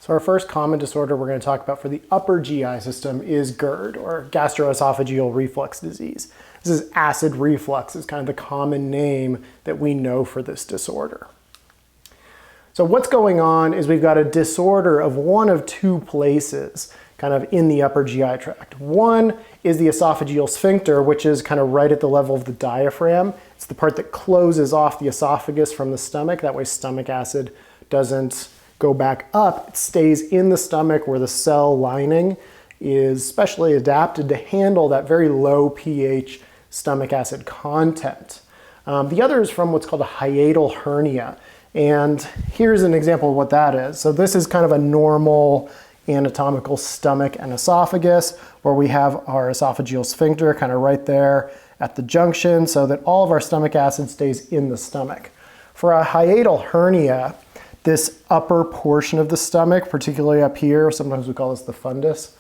So our first common disorder we're going to talk about for the upper GI system is GERD, or gastroesophageal reflux disease. This is acid reflux, is kind of the common name that we know for this disorder. So what's going on is we've got a disorder of one of two places kind of in the upper GI tract. One is the esophageal sphincter, which is kind of right at the level of the diaphragm. It's the part that closes off the esophagus from the stomach. That way stomach acid doesn't go back up. It stays in the stomach where the cell lining is specially adapted to handle that very low pH stomach acid content. The other is from what's called a hiatal hernia. And here's an example of what that is. So this is kind of a normal anatomical stomach and esophagus where we have our esophageal sphincter kind of right there at the junction so that all of our stomach acid stays in the stomach. For a hiatal hernia, this upper portion of the stomach, particularly up here, sometimes we call this the fundus,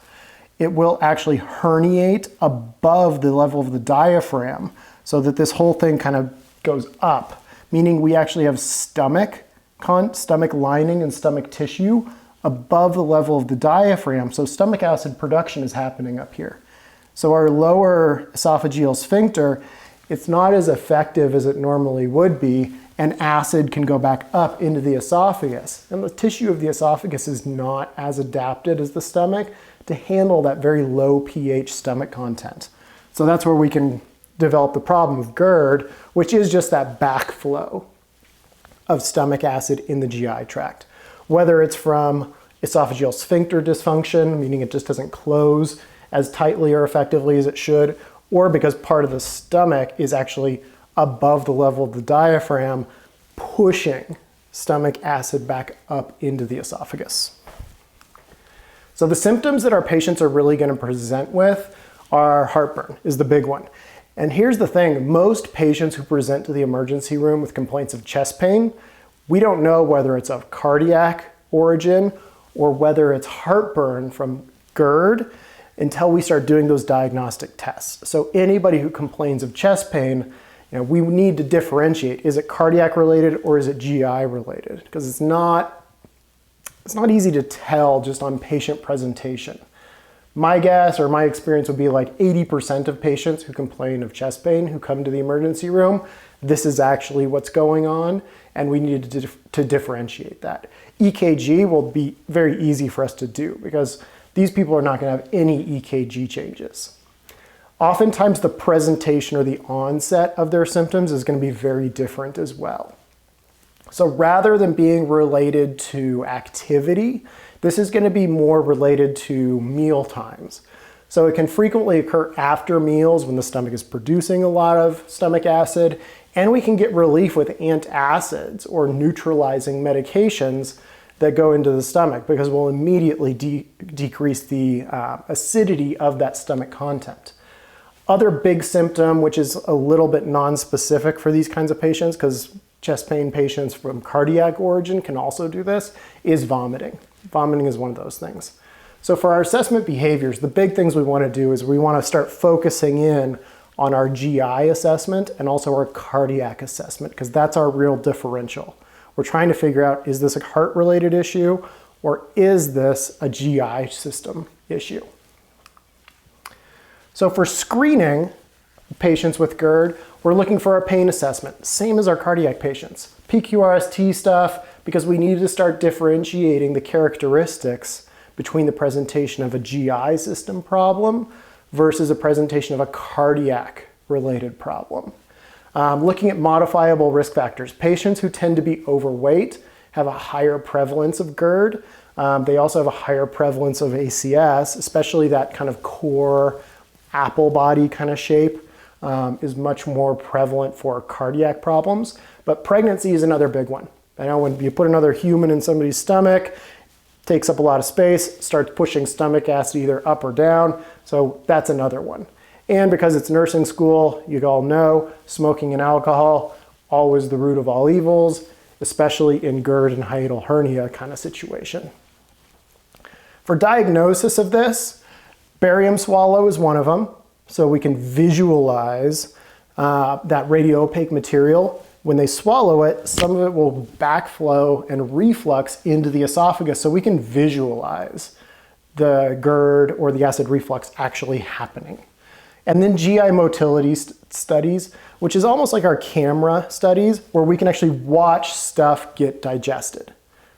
it will actually herniate above the level of the diaphragm so that this whole thing kind of goes up, meaning we actually have stomach lining and stomach tissue above the level of the diaphragm, so stomach acid production is happening up here. So our lower esophageal sphincter, it's not as effective as it normally would be, and acid can go back up into the esophagus. And the tissue of the esophagus is not as adapted as the stomach to handle that very low pH stomach content. So that's where we can develop the problem of GERD, which is just that backflow of stomach acid in the GI tract. Whether it's from esophageal sphincter dysfunction, meaning it just doesn't close as tightly or effectively as it should, or because part of the stomach is actually above the level of the diaphragm, pushing stomach acid back up into the esophagus. So the symptoms that our patients are really going to present with are heartburn is the big one. And here's the thing, most patients who present to the emergency room with complaints of chest pain, we don't know whether it's of cardiac origin or whether it's heartburn from GERD until we start doing those diagnostic tests. So anybody who complains of chest pain, we need to differentiate. Is it cardiac related or is it GI related? Because it's not easy to tell just on patient presentation. My guess or my experience would be like 80% of patients who complain of chest pain who come to the emergency room, this is actually what's going on, and we need to differentiate that. EKG will be very easy for us to do because these people are not going to have any EKG changes. Oftentimes the presentation or the onset of their symptoms is going to be very different as well. So rather than being related to activity, this is going to be more related to meal times. So it can frequently occur after meals when the stomach is producing a lot of stomach acid, and we can get relief with antacids or neutralizing medications that go into the stomach because we'll immediately decrease the acidity of that stomach content. Other big symptom, which is a little bit non-specific for these kinds of patients because chest pain patients from cardiac origin can also do this, is vomiting. Vomiting is one of those things. So for our assessment behaviors, the big things we want to do is we want to start focusing in on our GI assessment and also our cardiac assessment because that's our real differential. We're trying to figure out, is this a heart-related issue or is this a GI system issue? So for screening patients with GERD, we're looking for a pain assessment, same as our cardiac patients. PQRST stuff, because we need to start differentiating the characteristics between the presentation of a GI system problem versus a presentation of a cardiac-related problem. Looking at modifiable risk factors, patients who tend to be overweight have a higher prevalence of GERD. They also have a higher prevalence of ACS, especially that kind of core apple body kind of shape is much more prevalent for cardiac problems. But pregnancy is another big one. I know when you put another human in somebody's stomach, takes up a lot of space, starts pushing stomach acid either up or down. So that's another one. And because it's nursing school, you all know smoking and alcohol, always the root of all evils, especially in GERD and hiatal hernia kind of situation. For diagnosis of this, barium swallow is one of them. So we can visualize that radio-opaque material when they swallow it, some of it will backflow and reflux into the esophagus, so we can visualize the GERD or the acid reflux actually happening. And then GI motility studies, which is almost like our camera studies, where we can actually watch stuff get digested,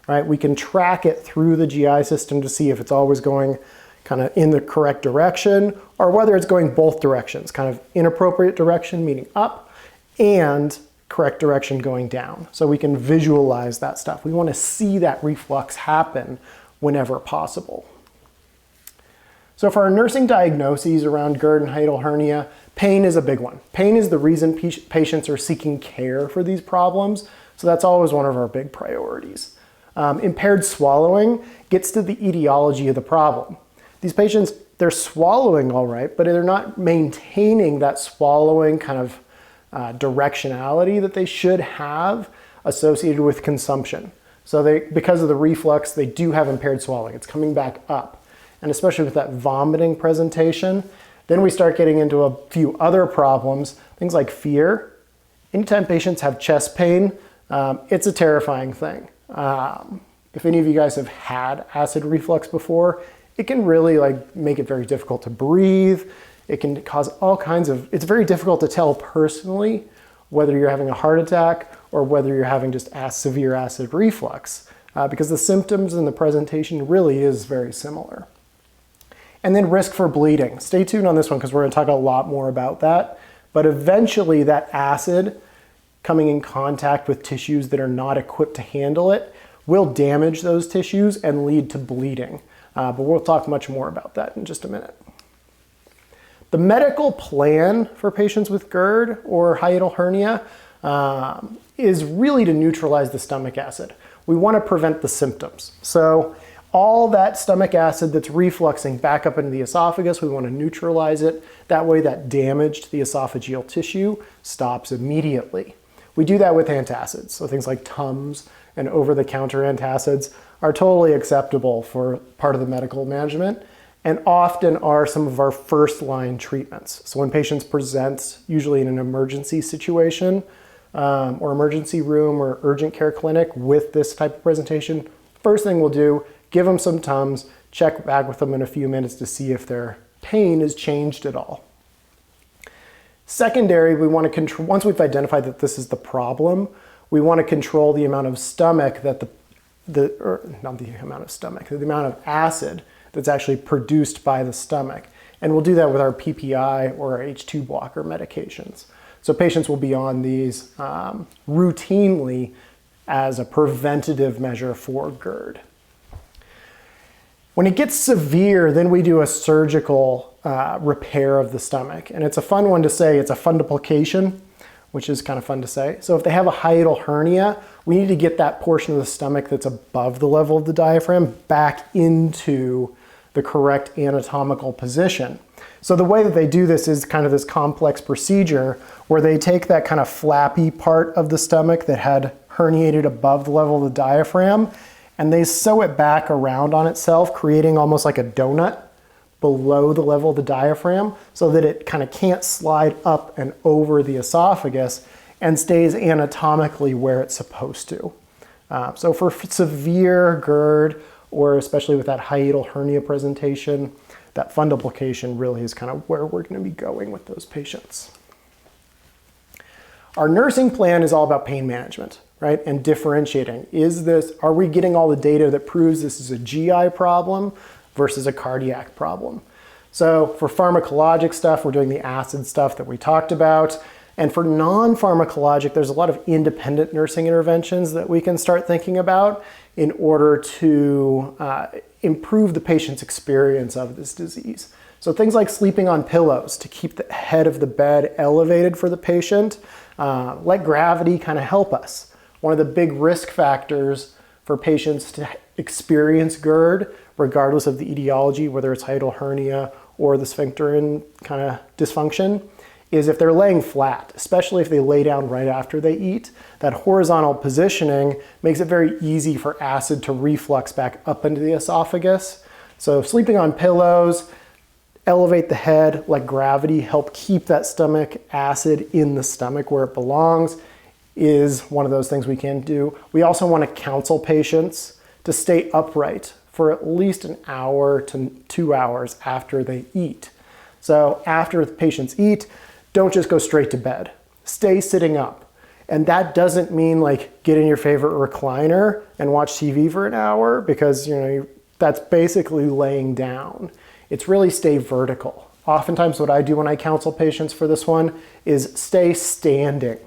right? We can track it through the GI system to see if it's always going kind of in the correct direction, or whether it's going both directions, kind of inappropriate direction, meaning up, and correct direction going down. So we can visualize that stuff. We want to see that reflux happen whenever possible. So for our nursing diagnoses around GERD and hiatal hernia, pain is a big one. Pain is the reason patients are seeking care for these problems, so that's always one of our big priorities. Impaired swallowing gets to the etiology of the problem. These patients, they're swallowing all right, but they're not maintaining that swallowing kind of directionality that they should have associated with consumption. So because of the reflux, they do have impaired swallowing. It's coming back up. And especially with that vomiting presentation, then we start getting into a few other problems, things like fear. Anytime patients have chest pain, it's a terrifying thing. If any of you guys have had acid reflux before, it can really make it very difficult to breathe. It can cause all kinds of, it's very difficult to tell personally whether you're having a heart attack or whether you're having just severe acid reflux, because the symptoms and the presentation really is very similar. And then risk for bleeding. Stay tuned on this one because we're going to talk a lot more about that. But eventually that acid coming in contact with tissues that are not equipped to handle it will damage those tissues and lead to bleeding. But we'll talk much more about that in just a minute. The medical plan for patients with GERD or hiatal hernia is really to neutralize the stomach acid. We want to prevent the symptoms. So all that stomach acid that's refluxing back up into the esophagus, we want to neutralize it. That way that damage to the esophageal tissue stops immediately. We do that with antacids. So things like Tums and over-the-counter antacids are totally acceptable for part of the medical management and often are some of our first-line treatments. So when patients present, usually in an emergency situation or emergency room or urgent care clinic with this type of presentation, first thing we'll do, give them some Tums, check back with them in a few minutes to see if their pain has changed at all. Secondary, we want to control, once we've identified that this is the problem, we want to control the amount of stomach that the amount of acid that's actually produced by the stomach. And we'll do that with our PPI or our H2 blocker medications. So patients will be on these routinely as a preventative measure for GERD. When it gets severe, then we do a surgical repair of the stomach. And it's a fun one to say, it's a fundoplication, which is kind of fun to say. So if they have a hiatal hernia, we need to get that portion of the stomach that's above the level of the diaphragm back into the correct anatomical position. So the way that they do this is kind of this complex procedure where they take that kind of flappy part of the stomach that had herniated above the level of the diaphragm, and they sew it back around on itself, creating almost like a donut below the level of the diaphragm so that it kind of can't slide up and over the esophagus and stays anatomically where it's supposed to. So for severe GERD, or especially with that hiatal hernia presentation, that fundoplication really is kind of where we're going to be going with those patients. Our nursing plan is all about pain management, right? And differentiating. Are we getting all the data that proves this is a GI problem versus a cardiac problem? So for pharmacologic stuff, we're doing the acid stuff that we talked about. And for non-pharmacologic, there's a lot of independent nursing interventions that we can start thinking about in order to improve the patient's experience of this disease. So things like sleeping on pillows to keep the head of the bed elevated for the patient, let gravity kind of help us. One of the big risk factors for patients to experience GERD, regardless of the etiology, whether it's hiatal hernia or the sphincter kind of dysfunction, is if they're laying flat, especially if they lay down right after they eat. That horizontal positioning makes it very easy for acid to reflux back up into the esophagus. So sleeping on pillows, elevate the head, let gravity help keep that stomach acid in the stomach where it belongs. is one of those things we can do. We also want to counsel patients to stay upright for at least an hour to 2 hours after they eat. So after the patients eat, don't just go straight to bed. Stay sitting up. And that doesn't mean like get in your favorite recliner and watch TV for an hour, because that's basically laying down. It's really stay vertical. Oftentimes what I do when I counsel patients for this one is stay standing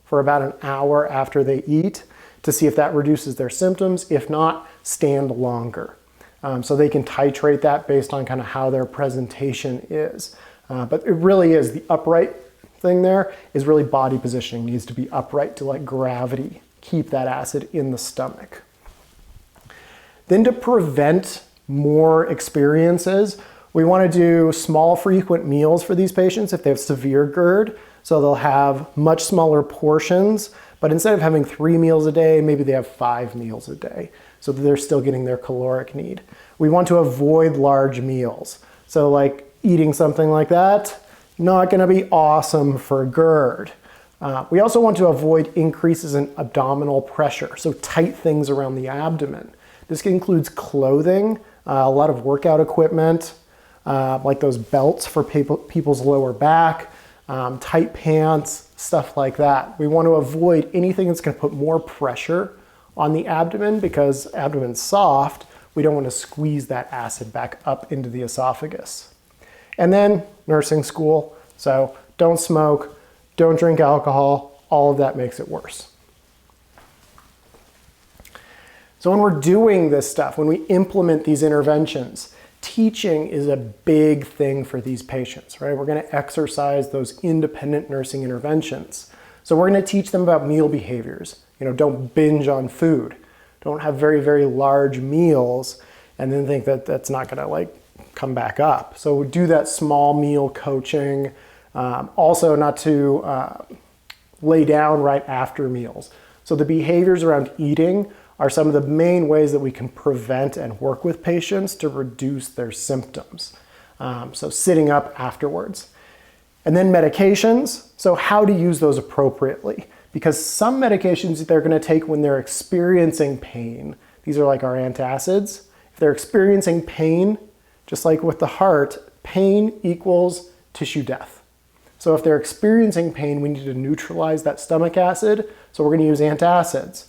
for about an hour after they eat to see if that reduces their symptoms. If not, stand longer. So they can titrate that based on kind of how their presentation is. But it really is the upright thing there is really body positioning needs to be upright to let gravity keep that acid in the stomach. Then to prevent more experiences, we want to do small frequent meals for these patients if they have severe GERD. So they'll have much smaller portions, but instead of having 3 meals a day, maybe they have 5 meals a day, so that they're still getting their caloric need. We want to avoid large meals. So like eating something like that, not going to be awesome for GERD. We also want to avoid increases in abdominal pressure, so tight things around the abdomen. This includes clothing, a lot of workout equipment, like those belts for people's lower back, tight pants, stuff like that. We want to avoid anything that's going to put more pressure on the abdomen, because abdomen's soft. We don't want to squeeze that acid back up into the esophagus. And then nursing school. So don't smoke, don't drink alcohol. All of that makes it worse. So when we're doing this stuff, when we implement these interventions, teaching is a big thing for these patients, right? We're going to exercise those independent nursing interventions. So we're going to teach them about meal behaviors. Don't binge on food. Don't have very, very large meals and then think that that's not going to come back up. So we do that small meal coaching. Also not to lay down right after meals. So the behaviors around eating are some of the main ways that we can prevent and work with patients to reduce their symptoms. So sitting up afterwards. And then medications. So how to use those appropriately. Because some medications they're going to take when they're experiencing pain. These are like our antacids. If they're experiencing pain, just like with the heart, pain equals tissue death. So if they're experiencing pain, we need to neutralize that stomach acid. So we're going to use antacids.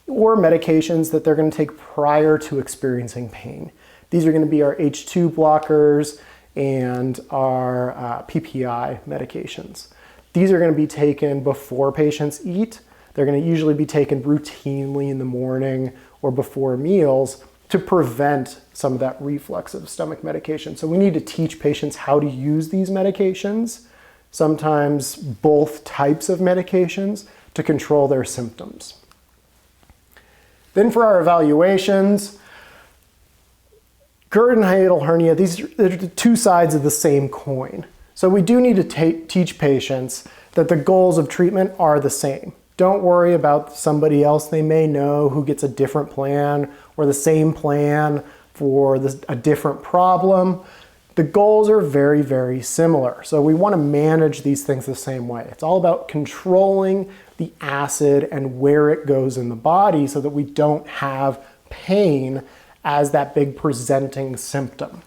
Or medications that they're going to take prior to experiencing pain. These are going to be our H2 blockers and our PPI medications. These are going to be taken before patients eat. They're going to usually be taken routinely in the morning or before meals to prevent some of that reflux of stomach medication. So we need to teach patients how to use these medications, sometimes both types of medications, to control their symptoms. Then for our evaluations, GERD and hiatal hernia, these are the two sides of the same coin. So we do need to teach patients that the goals of treatment are the same. Don't worry about somebody else they may know who gets a different plan or the same plan for a different problem. The goals are very, very similar. So we want to manage these things the same way. It's all about controlling the acid and where it goes in the body so that we don't have pain as that big presenting symptom.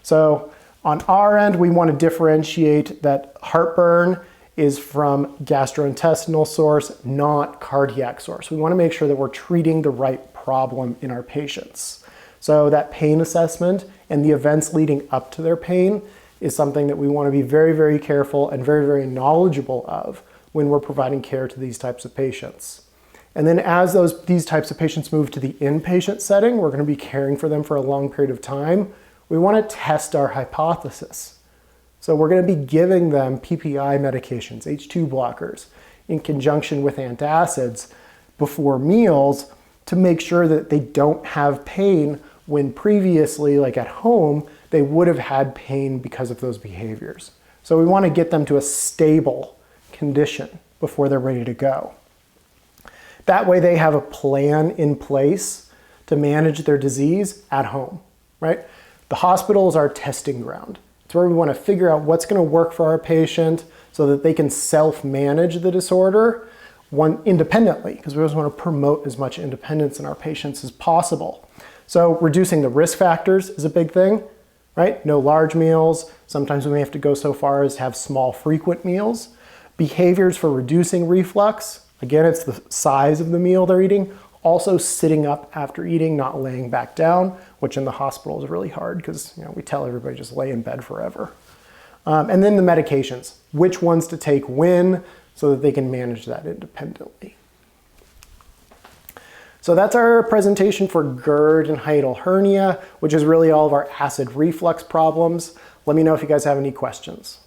So on our end, we want to differentiate that heartburn is from gastrointestinal source, not cardiac source. We want to make sure that we're treating the right problem in our patients. So that pain assessment and the events leading up to their pain is something that we want to be very, very careful and very, very knowledgeable of when we're providing care to these types of patients. And then as these types of patients move to the inpatient setting, we're going to be caring for them for a long period of time. We want to test our hypothesis. So we're going to be giving them PPI medications, H2 blockers, in conjunction with antacids before meals to make sure that they don't have pain when previously, like at home, they would have had pain because of those behaviors. So we want to get them to a stable condition before they're ready to go. That way they have a plan in place to manage their disease at home, right? The hospital is our testing ground. It's where we want to figure out what's going to work for our patient so that they can self-manage the disorder, one independently, because we always want to promote as much independence in our patients as possible. So reducing the risk factors is a big thing, right? No large meals. Sometimes we may have to go so far as to have small, frequent meals. Behaviors for reducing reflux. Again, it's the size of the meal they're eating. Also sitting up after eating, not laying back down, which in the hospital is really hard because we tell everybody just lay in bed forever. And then the medications, which ones to take when so that they can manage that independently. So that's our presentation for GERD and hiatal hernia, which is really all of our acid reflux problems. Let me know if you guys have any questions.